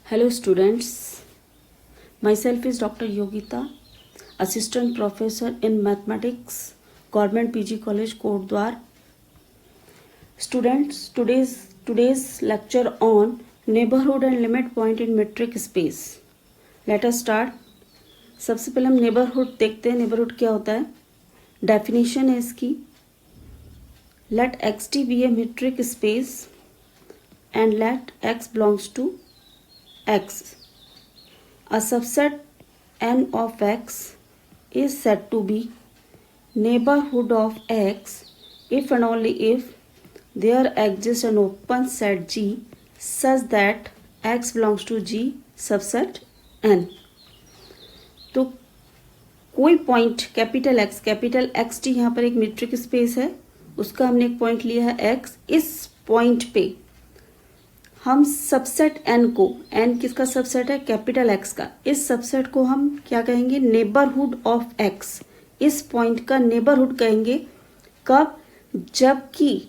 Hello students, myself is Dr. Yogita, Assistant Professor in Mathematics, Government PG College, Kotdwar. Students, today's lecture on neighborhood and limit point in metric space. Let us start. सबसे पहले हम neighborhood देखते हैं. neighborhood क्या होता है? Definition है इसकी. Let xt be a metric space and let x belongs to x. A subset n of x is said to be neighborhood of x if and only if there exists an open set G such that x belongs to G subset n. तो कोई point capital x T यहाँ पर एक metric space है, उसका हमने एक point लिया है x. इस पॉइंट पे हम सबसेट n को, n किसका सबसेट है? कैपिटल x का. इस सबसेट को हम क्या कहेंगे? Neighbourhood of x. इस पॉइंट का नेबरहुड कहेंगे. कब? जबकि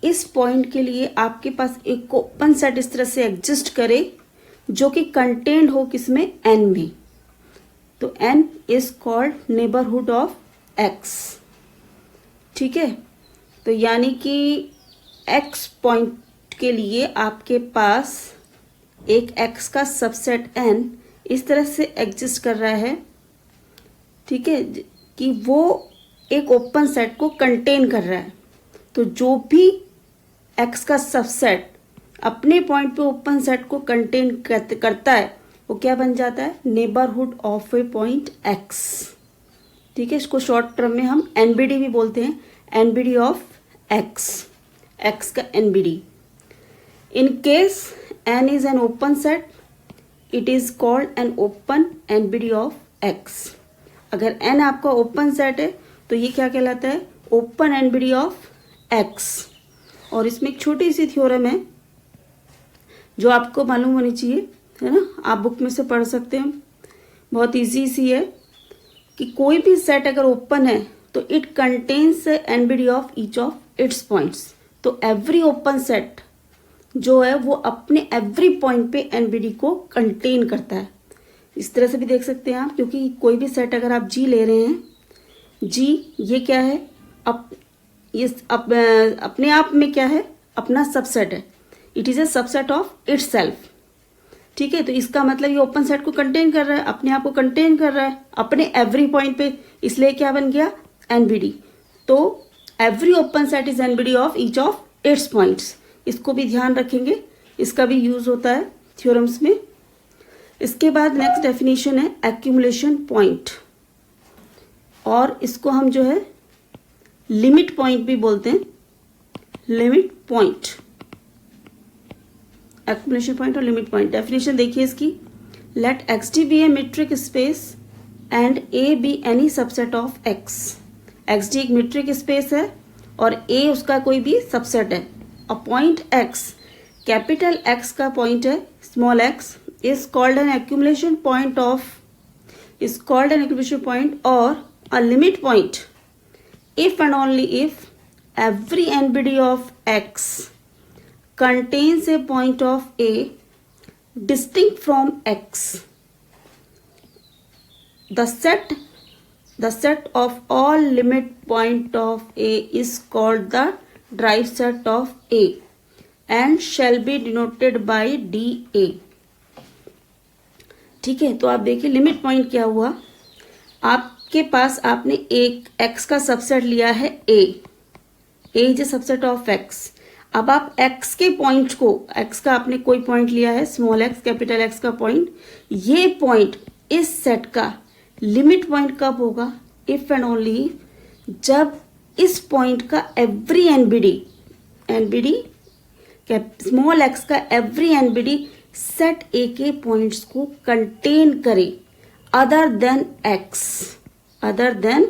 इस पॉइंट के लिए आपके पास एक ओपन सेट इस तरह से एग्जिस्ट करे जो कि कंटेन्ड हो किसमें? n में. तो n is called neighbourhood of x. ठीक है. तो यानी कि x पॉइंट के लिए आपके पास एक x का सबसेट n इस तरह से एग्जिस्ट कर रहा है, ठीक है, कि वो एक ओपन सेट को कंटेन कर रहा है. तो जो भी x का सबसेट अपने पॉइंट पे ओपन सेट को कंटेन करता है वो क्या बन जाता है? Neighbourhood of A point x. ठीक है. इसको शॉर्ट टर्म में हम एनबीडी भी बोलते हैं. एनबीडी ऑफ x का NBD. In case n is an open set, it is called an open NBD of x. अगर n आपका ओपन सेट है तो ये क्या कहलाता है? Open NBD of x. और इसमें एक छोटी सी थ्योरम है जो आपको मालूम होनी चाहिए, है ना. आप बुक में से पढ़ सकते हैं, बहुत इजी सी है कि कोई भी सेट अगर ओपन है तो it contains NBD of each of its points. तो एवरी ओपन सेट जो है वो अपने एवरी पॉइंट पे एनबीडी को कंटेन करता है. इस तरह से भी देख सकते हैं आप, क्योंकि कोई भी सेट अगर आप जी ले रहे हैं, जी ये क्या है? अपने आप में क्या है? अपना सबसेट है. It is a subset of itself. ठीक है. तो इसका मतलब ये ओपन सेट को कंटेन कर रहा है, अपने आप को कंटेन कर रहा है अपने एवरी पॉइंट पे. इसलिए क्या बन गया? एनबीडी. तो every open set is NBD of each of its points. इसको भी ध्यान रखेंगे, इसका भी यूज होता है थ्योरम्स में. इसके बाद नेक्स्ट डेफिनेशन है एक्यूमुलेशन पॉइंट, और इसको हम जो है लिमिट पॉइंट भी बोलते हैं. लिमिट पॉइंट, एक्यूमुलेशन पॉइंट और लिमिट पॉइंट. डेफिनेशन देखिए इसकी. Let X D be a metric space and A be any subset of X. X D एक मीट्रिक स्पेस है और ए उसका कोई भी सबसेट है. A point x, capital x का पॉइंट है small x, is called an accumulation point or a limit point if and only if every NBD of x contains a point of a distinct from x. The set of all limit point of a is called the derived set of A and shall be denoted by dA. ठीक है. तो आप देखिए limit point क्या हुआ. आपके पास आपने एक x का सबसेट लिया है A is a subset of x. अब आप x के पॉइंट को, x का आपने कोई पॉइंट लिया है स्मॉल x कैपिटल x का पॉइंट. ये पॉइंट इस सेट का लिमिट पॉइंट कब होगा? इफ एंड ओनली जब इस पॉइंट का एवरी एनबीडी स्मॉल x का एवरी एनबीडी सेट ए के पॉइंट्स को कंटेन करे अदर देन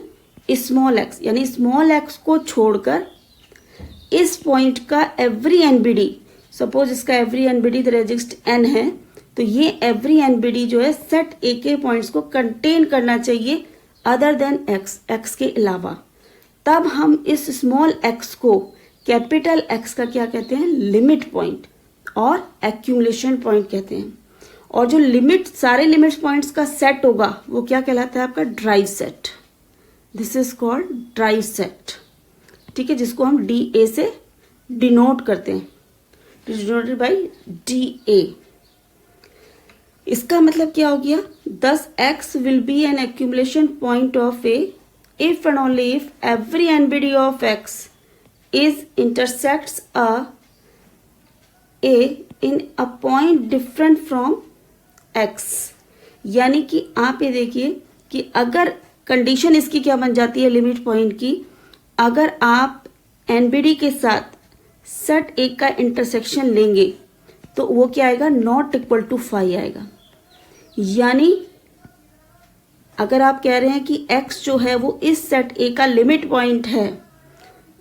स्मॉल x. यानी स्मॉल x को छोड़कर इस पॉइंट का एवरी एनबीडी, सपोज इसका every NBD the resist n है, तो ये एवरी एनबीडी जो है सेट ए के पॉइंट्स को कंटेन करना चाहिए अदर देन x के अलावा. तब हम इस स्मॉल x को कैपिटल X का क्या कहते हैं? लिमिट पॉइंट और एक्यूमुलेशन पॉइंट कहते हैं. और जो लिमिट सारे लिमिट पॉइंट्स का सेट होगा वो क्या कहलाता है आपका drive set. This is called drive set. ठीक है, जिसको हम डी ए से डिनोट करते हैं, डिनोटेड बाई डी ए. इसका मतलब क्या हो गया, thus x will be an accumulation point of A if and only if every NBD of x is intersects a in a point different from x. यानी कि आप ये देखिए कि अगर कंडीशन इसकी क्या बन जाती है लिमिट पॉइंट की, अगर आप एनबीडी के साथ सेट ए का इंटरसेक्शन लेंगे तो वो क्या आएगा, नॉट इक्वल टू 5 आएगा. यानी अगर आप कह रहे हैं कि x जो है वो इस सेट A का लिमिट पॉइंट है,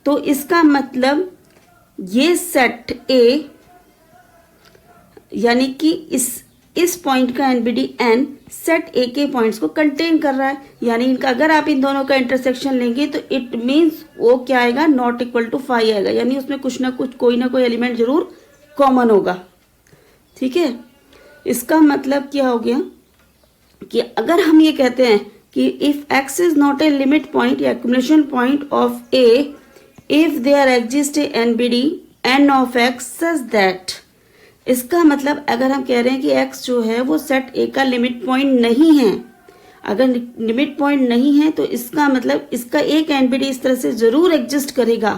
तो इसका मतलब ये सेट A यानी कि इस पॉइंट का एनबीडी n सेट A के पॉइंट्स को कंटेन कर रहा है. यानी इनका अगर आप इन दोनों का इंटरसेक्शन लेंगे तो इट मीन्स वो क्या आएगा, नॉट इक्वल टू 5 आएगा. यानी उसमें कुछ ना कुछ कोई ना कोई एलिमेंट जरूर कॉमन होगा. ठीक है, इसका मतलब क्या हो गया कि अगर हम ये कहते हैं कि if x is not a limit point या accumulation point of A if there exist a NBD n of x such that, इसका मतलब अगर हम कह रहे हैं कि x जो है वो सेट A का लिमिट पॉइंट नहीं है, अगर लिमिट पॉइंट नहीं है तो इसका मतलब इसका एक एनबीडी इस तरह से जरूर एग्जिस्ट करेगा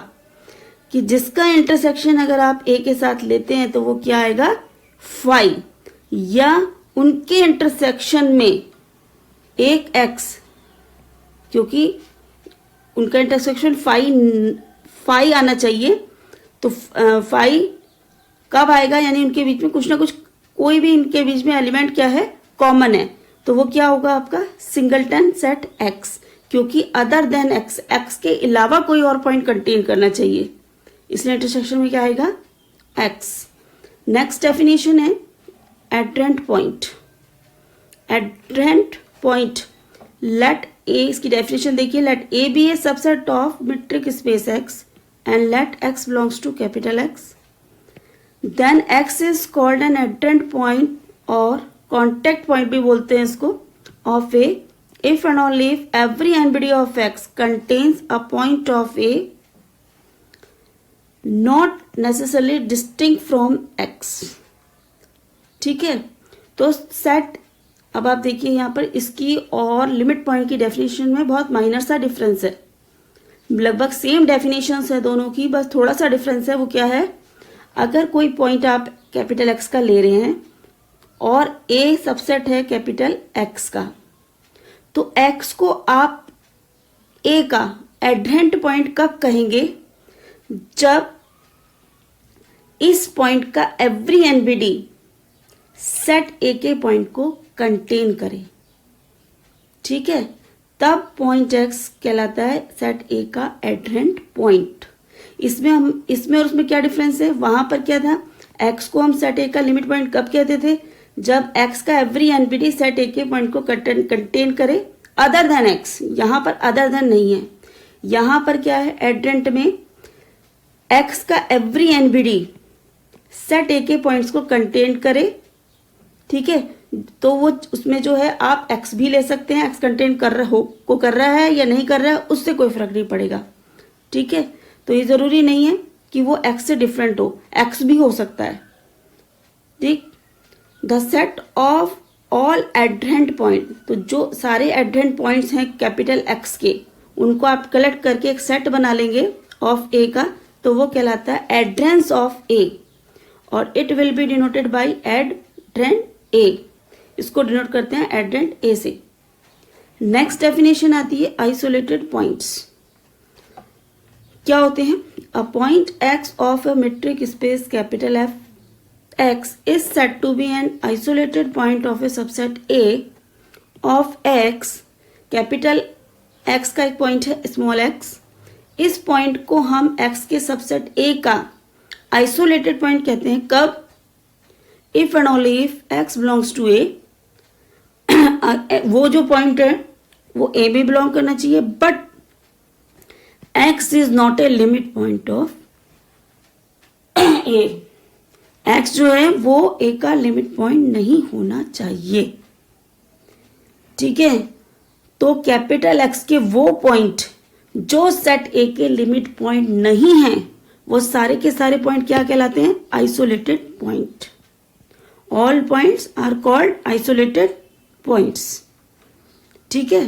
कि जिसका इंटरसेक्शन अगर आप A के साथ लेते हैं तो वो क्या आएगा 5, या उनके इंटरसेक्शन में एक x, क्योंकि उनका इंटरसेक्शन 5 आना चाहिए, तो 5 कब आएगा, यानी उनके बीच में कुछ ना कुछ कोई भी इनके बीच में एलिमेंट क्या है, कॉमन है. तो वो क्या होगा आपका सिंगलटन सेट x, क्योंकि अदर देन x के अलावा कोई और पॉइंट कंटेन करना चाहिए, इसलिए इंटरसेक्शन में क्या आएगा x. नेक्स्ट डेफिनेशन है adherent point. Adherent point, let A, इसकी डेफिनेशन देखिए, let A be a subset of metric space X and let x belongs to capital X, then x is called an adherent point और contact point भी बोलते हैं इसको, of A if and only if every NBD of x contains a point of A not necessarily distinct from x. ठीक है, तो set, अब आप देखिए यहाँ पर इसकी और लिमिट पॉइंट की डेफिनेशन में बहुत माइनर सा डिफरेंस है. लगभग सेम डेफिनेशंस है दोनों की, बस थोड़ा सा डिफरेंस है. वो क्या है, अगर कोई पॉइंट आप कैपिटल एक्स का ले रहे हैं और ए सबसेट है कैपिटल एक्स का, तो एक्स को आप ए का एड्रेंट पॉइंट कब कहेंगे, जब इस पॉइंट का एवरी एनबीडी सेट ए के पॉइंट को कंटेन करे. ठीक है, तब पॉइंट एक्स कहलाता है सेट ए का एड्रेंट पॉइंट. इसमें और उसमें क्या डिफरेंस है, वहां पर क्या था, एक्स को हम सेट ए का लिमिट पॉइंट कब कहते थे, जब एक्स का एवरी एनबीडी सेट ए के पॉइंट को कंटेन करे अदर देन एक्स. यहां पर अदर देन नहीं है, यहां पर क्या है, एड्रेंट में एक्स का एवरी एनबीडी सेट ए के पॉइंट्स को कंटेन करे. ठीक है, तो वो उसमें जो है आप x भी ले सकते हैं, x कंटेन कर रहा है या नहीं कर रहा है उससे कोई फर्क नहीं पड़ेगा. ठीक है, तो ये जरूरी नहीं है कि वो x से डिफरेंट हो, x भी हो सकता है. ठीक, the set of all adherent point, तो जो सारे एड्रेंट पॉइंट्स हैं कैपिटल x के, उनको आप कलेक्ट करके एक सेट बना लेंगे ऑफ a का, तो वो कहलाता है एड्रेंस ऑफ a और it will be denoted by adherent a. इसको डिनोट करते हैं एड्रेंट ए से. नेक्स्ट डेफिनेशन आती है आइसोलेटेड पॉइंट्स. क्या होते हैं, a point X of a metric space capital F X is said to be an isolated point of A subset A of X. Capital X का एक पॉइंट है स्मॉल एक्स, इस point को हम x के सबसेट ए का isolated point कहते हैं. कब, if and only if x belongs to A. वो जो पॉइंट है वो ए में बिलोंग करना चाहिए, but x is not a limit point of A. X जो है वो ए का लिमिट पॉइंट नहीं होना चाहिए। ठीक है, तो कैपिटल एक्स के वो पॉइंट जो सेट ए के लिमिट पॉइंट नहीं है वो सारे के सारे पॉइंट क्या कहलाते हैं? Isolated point. All points are called isolated points. ठीक है,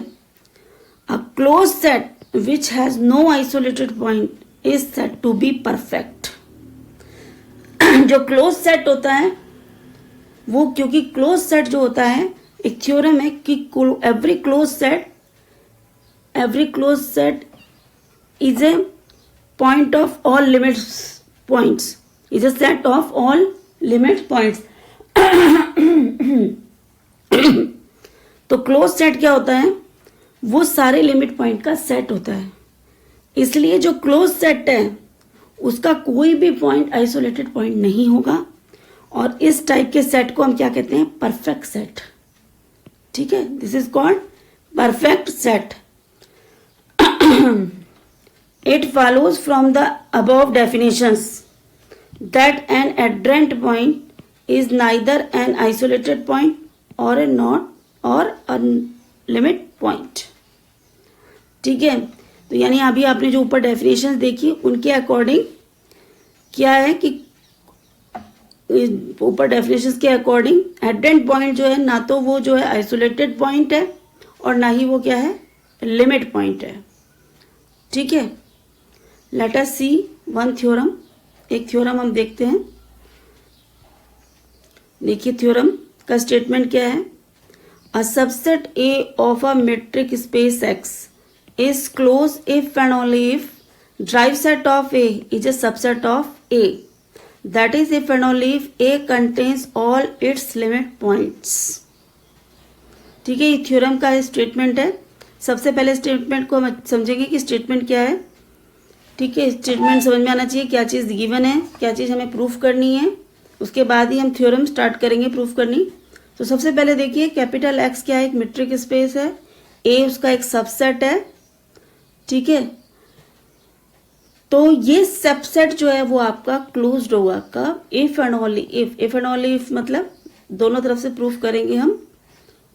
a close set which has no isolated point is said to be perfect। जो क्लोज सेट होता है वो, क्योंकि क्लोज सेट जो होता है एक थ्योरम है कि every close set is a point of all limit points, is a set of all limit points. तो क्लोज सेट क्या होता है? वो सारे लिमिट पॉइंट का सेट होता है। इसलिए जो क्लोज सेट है उसका कोई भी पॉइंट आइसोलेटेड पॉइंट नहीं होगा, और इस टाइप के सेट को हम क्या कहते हैं? Perfect set. ठीक है, this is called perfect set. It follows from the above definitions that an adherent point is neither an isolated point और ए नॉट और अ लिमिट पॉइंट। ठीक है, तो यानी अभी आपने जो ऊपर डेफिनेशंस देखी उनके अकॉर्डिंग क्या है कि ऊपर डेफिनेशंस के अकॉर्डिंग एड्रेंट पॉइंट जो है ना तो वो जो है आइसोलेटेड पॉइंट है और ना ही वो क्या है? लिमिट पॉइंट है। ठीक है, लेट अस सी वन थ्योरम। एक थ्योरम हम देखते हैं। देखिए थ्योरम का स्टेटमेंट क्या है? A subset A of a metric space X is closed if and only if drive set of A is a subset of A. That is if and only if A contains all its limit points. ठीक है, ये theorem का statement है। सबसे पहले statement को हम समझेंगे कि स्टेटमेंट क्या है। ठीक है, स्टेटमेंट समझ में आना चाहिए, क्या चीज़ गिवन है, क्या चीज़ हमें प्रूफ करनी है, उसके बाद ही हम थ्योरम स्टार्ट करेंगे प्रूफ करनी। तो सबसे पहले देखिए कैपिटल एक्स क्या है? एक मीट्रिक स्पेस है, ए उसका एक सबसेट है। ठीक है, तो ये सबसेट जो है वो आपका क्लोज्ड होगा कब? If and only if. If and only if मतलब दोनों तरफ से प्रूफ करेंगे हम।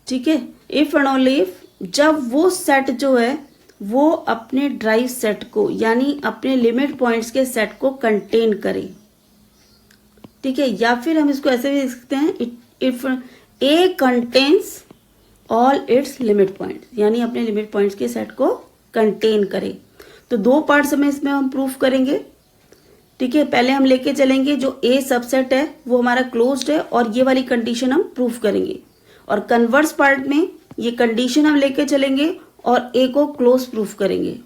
ठीक है, इफ एंड ओनली इफ जब वो सेट जो है वो अपने ड्राइव सेट को यानी अपने लिमिट पॉइंट्स के सेट को कंटेन करे। ठीक है, या फिर हम इसको ऐसे भी लिख सकते हैं, if A contains all it's limit point, यानी अपने लिमिट पॉइंट्स के सेट को कंटेन करे। तो दो पार्ट्स में इसमें हम प्रूफ करेंगे। ठीक है, पहले हम लेके चलेंगे जो ए सबसेट है वो हमारा क्लोज्ड है और ये वाली कंडीशन हम प्रूफ करेंगे, और कन्वर्स पार्ट में ये कंडीशन हम लेके चलेंगे और ए को क्लोज प्रूफ करेंगे।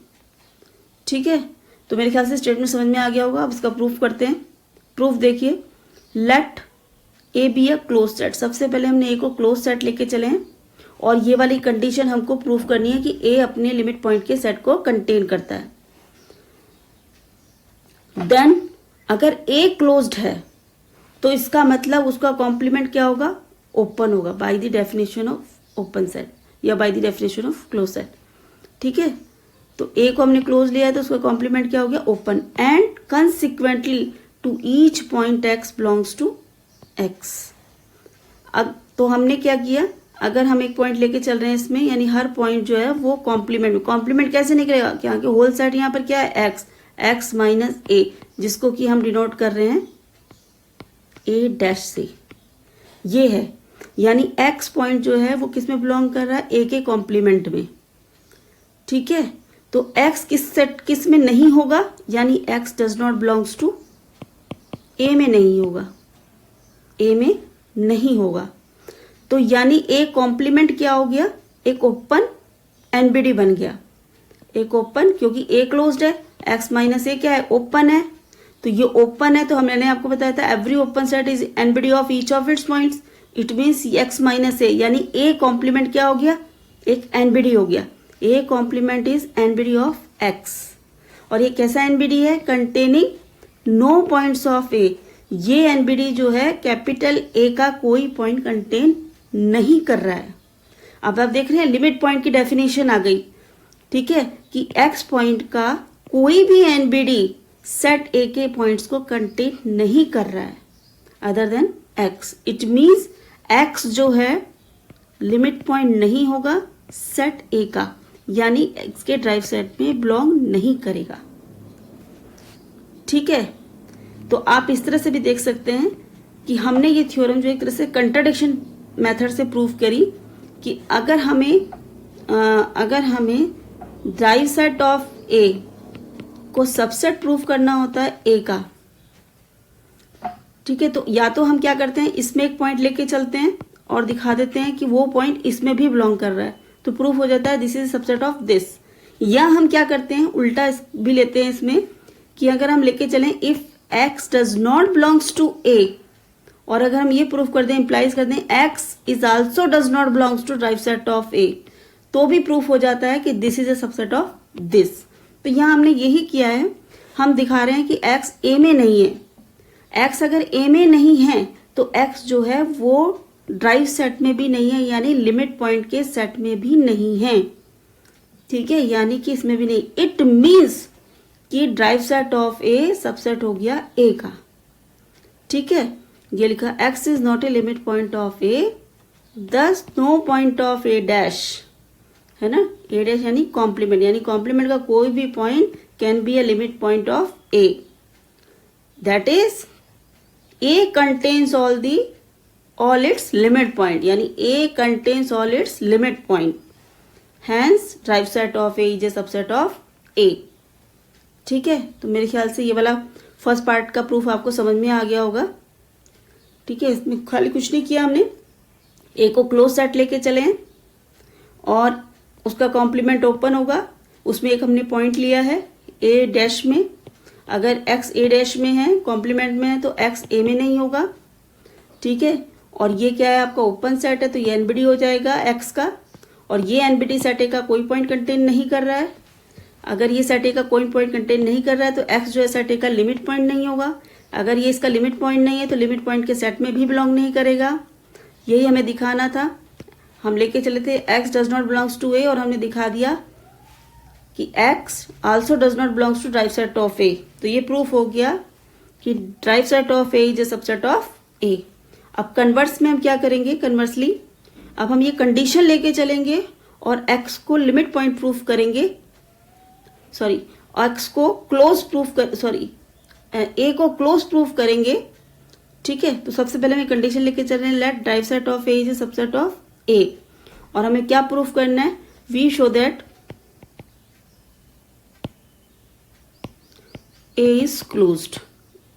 ठीक है, तो मेरे ख्याल से स्टेटमेंट समझ में आ गया होगा। अब इसका प्रूफ करते हैं। प्रूफ देखिए, let A be a close set. सबसे पहले हमने ए को क्लोज सेट लेके चले हैं और ये वाली कंडीशन हमको प्रूफ करनी है कि ए अपने लिमिट पॉइंट के सेट को कंटेन करता है। देन अगर ए क्लोज्ड है तो इसका मतलब उसका कॉम्प्लीमेंट क्या होगा? ओपन होगा, by the definition of open set या by the definition of close set. ठीक है, तो ए को हमने क्लोज लिया है तो उसका कॉम्प्लीमेंट क्या हो गया? Open. And consequently to each point X belongs to X. अब तो हमने क्या किया, अगर हम एक पॉइंट लेके चल रहे हैं इसमें, यानी हर पॉइंट जो है वो कॉम्प्लीमेंट में, कॉम्प्लीमेंट कैसे निकलेगा? क्या कि होल सेट यहाँ पर क्या है? एक्स, एक्स माइनस ए, जिसको कि हम डिनोट कर रहे हैं ए डैश से। ये है, यानी एक्स पॉइंट जो है वो किस में बिलोंग कर रहा है? ए के कॉम्प्लीमेंट में। ठीक है, तो एक्स किस में नहीं होगा? यानी x does not belongs to A में नहीं होगा, ए में नहीं होगा। तो यानी ए कॉम्प्लीमेंट क्या हो गया? एक ओपन एनबीडी बन गया। एक ओपन, क्योंकि ए क्लोज्ड है, एक्स माइनस ए क्या है? ओपन है। तो ये ओपन है, तो हमने आपको बताया था every open set is NBD of each of its points. It means x minus A, यानी ए कॉम्प्लीमेंट क्या हो गया? एक एनबीडी हो गया। A complement is NBD of X. और ये कैसा एनबीडी है? Containing no points of A. ये एनबीडी जो है कैपिटल ए का कोई पॉइंट कंटेन नहीं कर रहा है। अब आप देख रहे हैं लिमिट पॉइंट की डेफिनेशन आ गई। ठीक है, कि एक्स पॉइंट का कोई भी एनबीडी सेट ए के पॉइंट्स को कंटेन नहीं कर रहा है। Other than x. It means x जो है लिमिट पॉइंट नहीं होगा सेट ए का, यानी एक्स के ड्राइव सेट में बिलोंग नहीं करेगा। ठीक है, तो आप इस तरह से भी देख सकते हैं कि हमने ये थ्योरम जो एक तरह से कंट्राडिक्शन मेथड से प्रूव करी कि अगर हमें ड्राइव सेट ऑफ ए को सबसेट प्रूव करना होता है ए का, ठीक है, तो या तो हम क्या करते हैं, इसमें एक पॉइंट लेके चलते हैं और दिखा देते हैं कि वो पॉइंट इसमें भी बिलोंग कर रहा है, तो प्रूफ हो जाता है this is subset of this. या हम क्या करते हैं, उल्टा भी लेते हैं इसमें कि अगर हम लेके चलें if x does not belongs to A, और अगर हम ये प्रूफ कर दें, इंप्लाइज कर दें x is also does not belongs to derived set of A, तो भी प्रूफ हो जाता है कि this is a subset of this. तो यहाँ हमने यही किया है, हम दिखा रहे हैं कि एक्स ए में नहीं है। एक्स अगर ए में नहीं है तो एक्स जो है वो ड्राइव सेट में भी नहीं है, यानी लिमिट पॉइंट के सेट में भी नहीं है। ठीक है, यानी कि इसमें भी नहीं। इट मीन्स कि derived set of A subset हो गया ए का। ठीक है, ये लिखा x is not a limit point of A, thus no point of A dash, है ना, ए डैश यानी कॉम्प्लीमेंट, यानी कॉम्प्लीमेंट का कोई भी point can be a limit point of A, that is A contains all its limit point, यानी A contains all its limit point, hence drive set of A is a subset of A। ठीक है, तो मेरे ख्याल से ये वाला first part का प्रूफ आपको समझ में आ गया होगा। ठीक है, इसमें खाली कुछ नहीं किया हमने, A को क्लोज सेट लेके चले हैं और उसका कॉम्प्लीमेंट ओपन होगा, उसमें एक हमने पॉइंट लिया है A डैश में, अगर X A डैश में है कॉम्प्लीमेंट में है तो X A में नहीं होगा। ठीक है, और ये क्या है आपका ओपन सेट है, तो ये एनबीडी हो जाएगा एक्स का, और ये एनबीडी सेट ए का कोई पॉइंट कंटेन नहीं कर रहा है। अगर ये सेट ए का कोई पॉइंट कंटेन नहीं कर रहा है तो एक्स जो है सेट ए का लिमिट पॉइंट नहीं होगा। अगर ये इसका लिमिट पॉइंट नहीं है तो लिमिट पॉइंट के सेट में भी बिलोंग नहीं करेगा। यही हमें दिखाना था, हम लेके चले थे x does not belongs to A, और हमने दिखा दिया कि x also does not belongs to derived set of A. तो ये प्रूफ हो गया कि derived set of A is a subset of A. अब कन्वर्स में हम क्या करेंगे, कन्वर्सली अब हम ये कंडीशन लेके चलेंगे और एक्स को लिमिट पॉइंट प्रूफ करेंगे, सॉरी एक्स को क्लोज प्रूफ कर, सॉरी ए को क्लोज प्रूफ करेंगे। ठीक है, तो सबसे पहले हम कंडीशन लेके चल रहे हैं, let derived set of A is a subset of A, और हमें क्या प्रूफ करना है, we show that A is closed,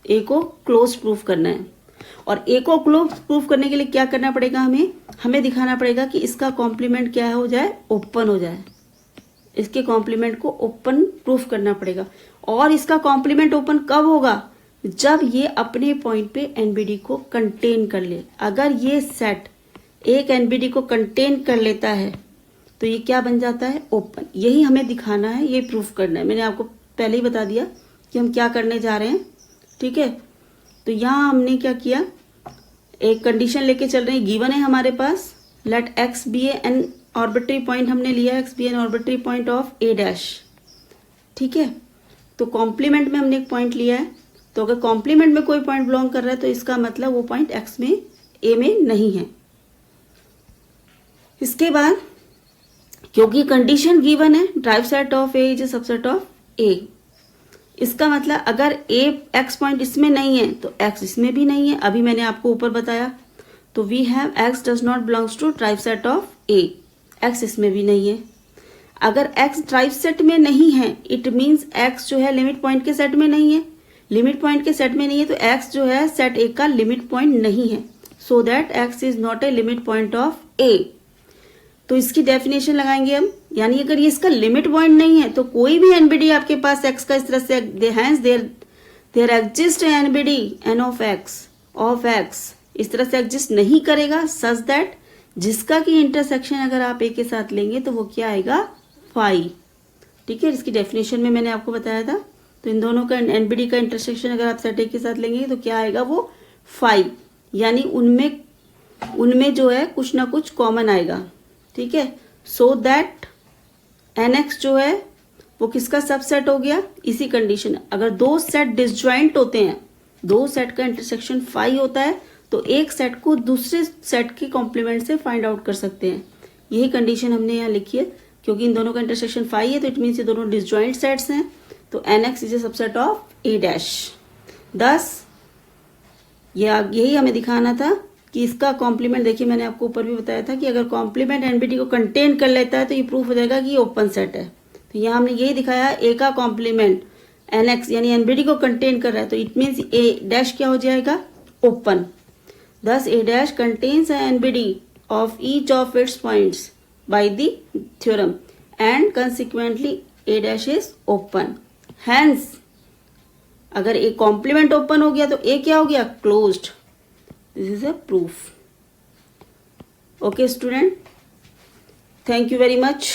A को क्लोज प्रूफ करना है। और ए को क्लोज प्रूफ करने के लिए क्या करना पड़ेगा, हमें दिखाना पड़ेगा कि इसका कॉम्प्लीमेंट क्या हो जाए, ओपन हो जाए। इसके कॉम्प्लीमेंट को ओपन प्रूफ करना पड़ेगा। और इसका कॉम्प्लीमेंट ओपन कब होगा, जब ये अपने पॉइंट पे एनबीडी को कंटेन कर ले। अगर ये सेट एक एनबीडी को कंटेन कर लेता है तो ये क्या बन जाता है, ओपन। यही हमें दिखाना है, ये प्रूफ करना है। मैंने आपको पहले ही बता दिया कि हम क्या करने जा रहे हैं। ठीक है, तो यहां हमने क्या किया, एक कंडीशन लेके चल रहे हैं, गिवन है हमारे पास, let x be an arbitrary point हमने लिया, x be an arbitrary point of A dash. ठीक है, तो कॉम्प्लीमेंट में हमने एक पॉइंट लिया है, तो अगर कॉम्प्लीमेंट में कोई पॉइंट बिलोंग कर रहा है तो इसका मतलब वो पॉइंट एक्स में ए में नहीं है। इसके बाद क्योंकि कंडीशन गिवन है, derived set of A is a subset of A, इसका मतलब अगर ए एक्स पॉइंट इसमें नहीं है तो एक्स इसमें भी नहीं है। अभी मैंने आपको ऊपर बताया, तो we have X does not belongs to derived set of A, X इसमें भी नहीं है। अगर एक्स ड्राइव सेट में नहीं है, इट मीन्स एक्स जो है लिमिट पॉइंट के सेट में नहीं है। लिमिट पॉइंट के सेट में नहीं है तो एक्स जो है सेट ए का लिमिट पॉइंट नहीं है, so that x is not a limit point of A. तो इसकी डेफिनेशन लगाएंगे हम, यानी अगर ये इसका लिमिट पॉइंट नहीं है तो कोई भी एनबीडी आपके पास एक्स का इस तरह से there exist NBD N of X इस तरह से एग्जिस्ट नहीं करेगा, सच दैट जिसका की इंटरसेक्शन अगर आप ए के साथ लेंगे तो वो क्या आएगा, फाई। ठीक है, इसकी डेफिनेशन में मैंने आपको बताया था, तो इन दोनों का एनबीडी का इंटरसेक्शन अगर आप सेट ए के साथ लेंगे तो क्या आएगा, वो फाई, यानी उनमें जो है कुछ ना कुछ कॉमन आएगा। ठीक है, सो दैट एन एक्स जो है वो किसका सबसेट हो गया, इसी कंडीशन। अगर दो सेट डिसजॉइंट होते हैं, दो सेट का इंटरसेक्शन 5 होता है तो एक सेट को दूसरे सेट के कॉम्प्लीमेंट से फाइंड आउट कर सकते हैं। यही कंडीशन हमने यहाँ लिखी है, क्योंकि इन दोनों का इंटरसेक्शन 5 है तो इट मीन्स ये दोनों डिसजॉइंट सेट्स हैं, तो NX is a subset of A dash. thus यही हमें दिखाना था कि इसका कॉम्प्लीमेंट, देखिए मैंने आपको ऊपर भी बताया था कि अगर कॉम्प्लीमेंट NBD को कंटेन कर लेता है तो ये प्रूफ हो जाएगा कि ये ओपन सेट है। तो यहाँ हमने यही दिखाया, A का कॉम्प्लीमेंट NX यानी NBD को कंटेन कर रहा है तो इट मीन्स A डैश क्या हो जाएगा, open. thus A dash contains NBD of each of its points by the theorem and consequently A dash is open. Hence अगर A कॉम्प्लीमेंट ओपन हो गया तो A क्या हो गया, closed. This is a proof. Okay student, thank you very much.